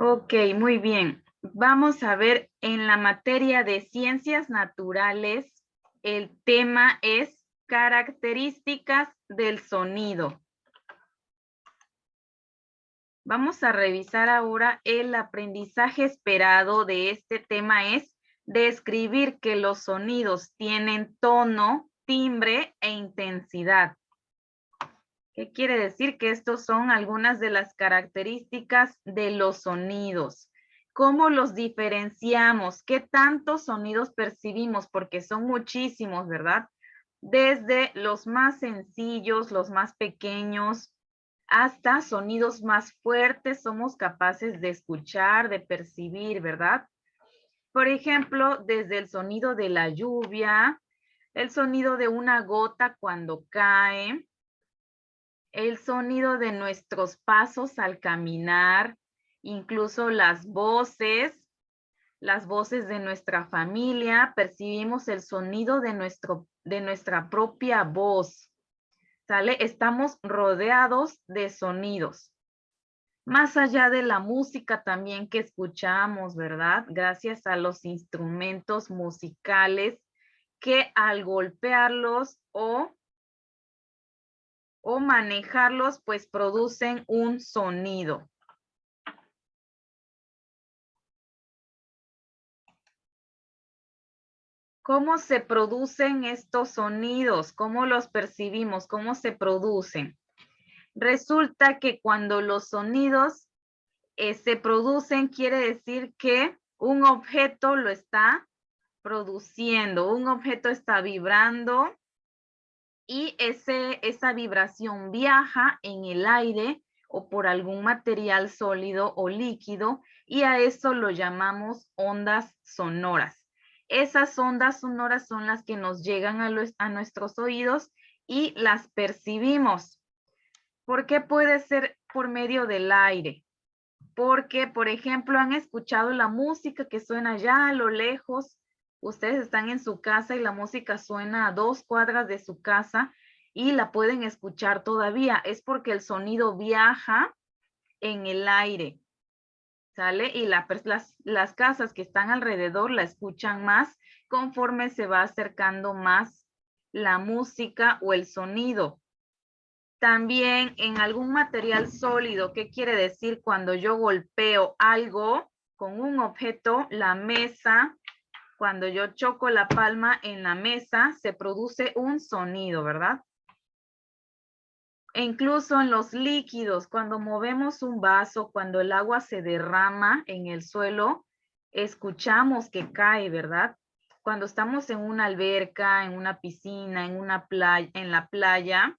Ok, muy bien. Vamos a ver en la materia de ciencias naturales, el tema es características del sonido. Vamos a revisar ahora el aprendizaje esperado de este tema es describir que los sonidos tienen tono, timbre e intensidad. ¿Qué quiere decir? Que estos son algunas de las características de los sonidos. ¿Cómo los diferenciamos? ¿Qué tantos sonidos percibimos? Porque son muchísimos, ¿verdad? Desde los más sencillos, los más pequeños, hasta sonidos más fuertes somos capaces de escuchar, de percibir, ¿verdad? Por ejemplo, desde el sonido de la lluvia, el sonido de una gota cuando cae, el sonido de nuestros pasos al caminar, incluso las voces de nuestra familia, percibimos el sonido de nuestra propia voz, ¿sale? Estamos rodeados de sonidos. Más allá de la música también que escuchamos, ¿verdad? Gracias a los instrumentos musicales que al golpearlos o manejarlos, pues producen un sonido. ¿Cómo se producen estos sonidos? ¿Cómo los percibimos? ¿Cómo se producen? Resulta que cuando los sonidos se producen, quiere decir que un objeto lo está produciendo, un objeto está vibrando y esa vibración viaja en el aire o por algún material sólido o líquido y a eso lo llamamos ondas sonoras. Esas ondas sonoras son las que nos llegan a nuestros oídos y las percibimos. ¿Por qué puede ser por medio del aire? Porque, por ejemplo, han escuchado la música que suena allá a lo lejos. Ustedes están en su casa y la música suena a 2 cuadras de su casa y la pueden escuchar todavía. Es porque el sonido viaja en el aire, ¿sale? Y las casas que están alrededor la escuchan más conforme se va acercando más la música o el sonido. También en algún material sólido, ¿qué quiere decir cuando yo golpeo algo con un objeto? La mesa, cuando yo choco la palma en la mesa, se produce un sonido, ¿verdad? E incluso en los líquidos, cuando movemos un vaso, cuando el agua se derrama en el suelo, escuchamos que cae, ¿verdad? Cuando estamos en una alberca, en una piscina, en la playa,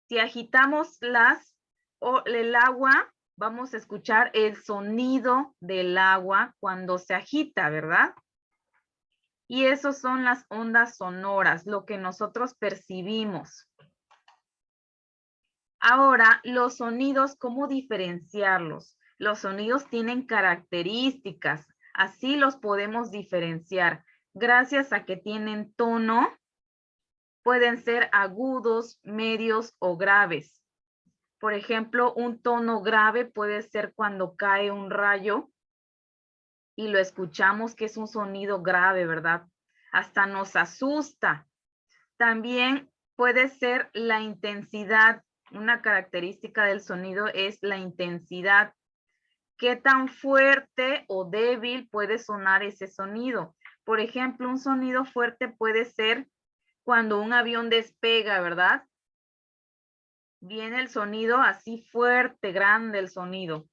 si agitamos el agua, vamos a escuchar el sonido del agua cuando se agita, ¿verdad? Y esos son las ondas sonoras, lo que nosotros percibimos. Ahora, los sonidos, ¿cómo diferenciarlos? Los sonidos tienen características, así los podemos diferenciar. Gracias a que tienen tono, pueden ser agudos, medios o graves. Por ejemplo, un tono grave puede ser cuando cae un rayo y lo escuchamos que es un sonido grave, ¿verdad? Hasta nos asusta. También puede ser la intensidad. Una característica del sonido es la intensidad. ¿Qué tan fuerte o débil puede sonar ese sonido? Por ejemplo, un sonido fuerte puede ser cuando un avión despega, ¿verdad? Viene el sonido así fuerte, grande el sonido.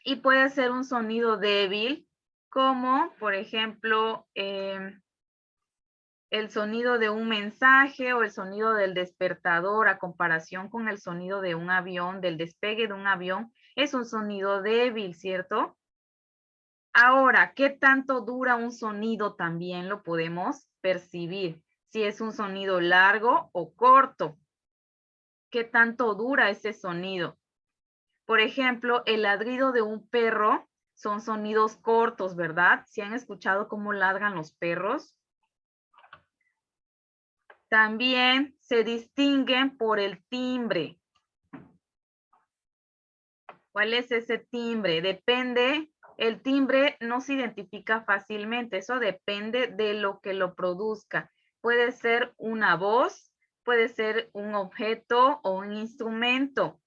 Y puede ser un sonido débil, como por ejemplo el sonido de un mensaje o el sonido del despertador a comparación con el sonido de un avión, del despegue de un avión, es un sonido débil, ¿cierto? Ahora, ¿qué tanto dura un sonido? También lo podemos percibir, si es un sonido largo o corto. ¿Qué tanto dura ese sonido? Por ejemplo, el ladrido de un perro son sonidos cortos, ¿verdad? ¿Sí han escuchado cómo ladran los perros? También se distinguen por el timbre. ¿Cuál es ese timbre? Depende, el timbre no se identifica fácilmente, eso depende de lo que lo produzca. Puede ser una voz, puede ser un objeto o un instrumento.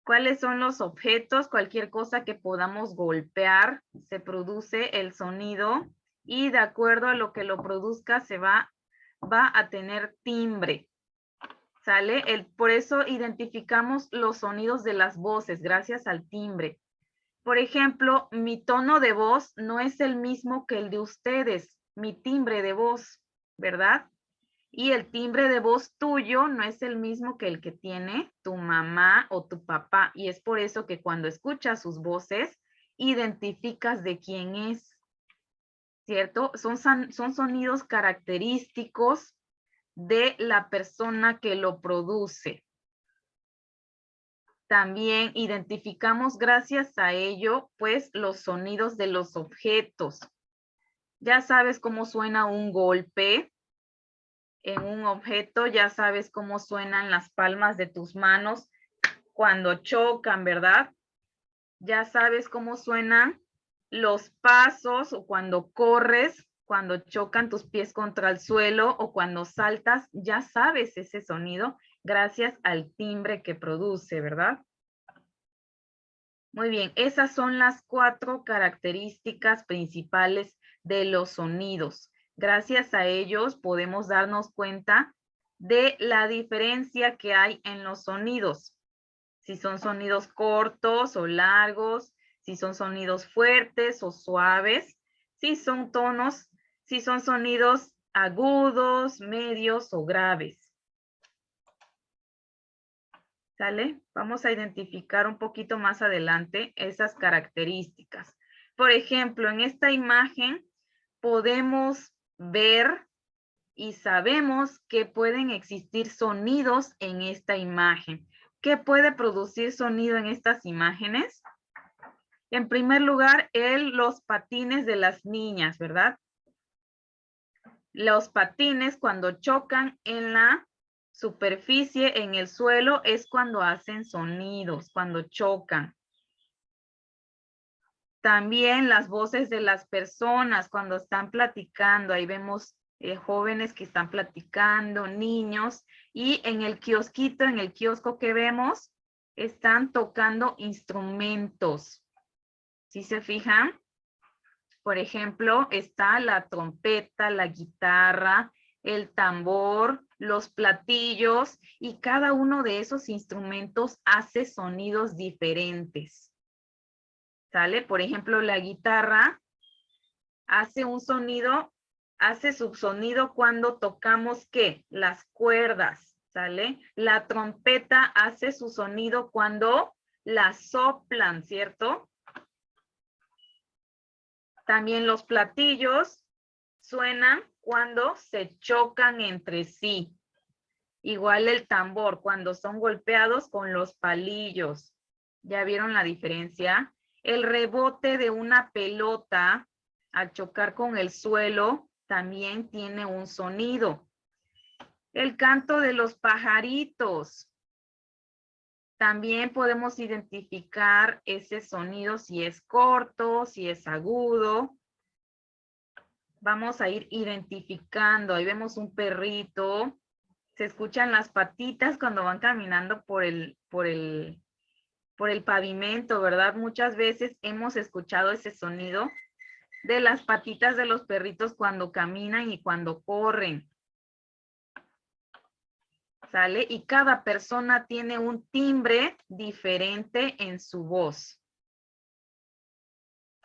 ¿Cuáles son los objetos? Cualquier cosa que podamos golpear, se produce el sonido y de acuerdo a lo que lo produzca se va a tener timbre. ¿Sale? Por eso identificamos los sonidos de las voces gracias al timbre. Por ejemplo, mi tono de voz no es el mismo que el de ustedes, mi timbre de voz, ¿verdad? Y el timbre de voz tuyo no es el mismo que el que tiene tu mamá o tu papá. Y es por eso que cuando escuchas sus voces, identificas de quién es, ¿cierto? Son sonidos característicos de la persona que lo produce. También identificamos gracias a ello, pues, los sonidos de los objetos. Ya sabes cómo suena un golpe en un objeto, ya sabes cómo suenan las palmas de tus manos cuando chocan, ¿verdad? Ya sabes cómo suenan los pasos o cuando corres, cuando chocan tus pies contra el suelo o cuando saltas, ya sabes ese sonido gracias al timbre que produce, ¿verdad? Muy bien, esas son las 4 características principales de los sonidos. Gracias a ellos podemos darnos cuenta de la diferencia que hay en los sonidos. Si son sonidos cortos o largos, si son sonidos fuertes o suaves, si son tonos, si son sonidos agudos, medios o graves. ¿Sale? Vamos a identificar un poquito más adelante esas características. Por ejemplo, en esta imagen podemos ver y sabemos que pueden existir sonidos en esta imagen. ¿Qué puede producir sonido en estas imágenes? En primer lugar, los patines de las niñas, ¿verdad? Los patines cuando chocan en la superficie, en el suelo, es cuando hacen sonidos, cuando chocan. También las voces de las personas cuando están platicando, ahí vemos jóvenes que están platicando, niños, y en el kiosquito, en el kiosco que vemos, están tocando instrumentos. ¿Sí se fijan? Por ejemplo, está la trompeta, la guitarra, el tambor, los platillos, y cada uno de esos instrumentos hace sonidos diferentes. ¿Sale? Por ejemplo, la guitarra hace un sonido, hace su sonido cuando tocamos, ¿qué? Las cuerdas, ¿sale? La trompeta hace su sonido cuando la soplan, ¿cierto? También los platillos suenan cuando se chocan entre sí. Igual el tambor, cuando son golpeados con los palillos. ¿Ya vieron la diferencia? El rebote de una pelota al chocar con el suelo también tiene un sonido. El canto de los pajaritos. También podemos identificar ese sonido si es corto, si es agudo. Vamos a ir identificando. Ahí vemos un perrito. Se escuchan las patitas cuando van caminando por el pavimento, ¿verdad? Muchas veces hemos escuchado ese sonido de las patitas de los perritos cuando caminan y cuando corren. ¿Sale? Y cada persona tiene un timbre diferente en su voz.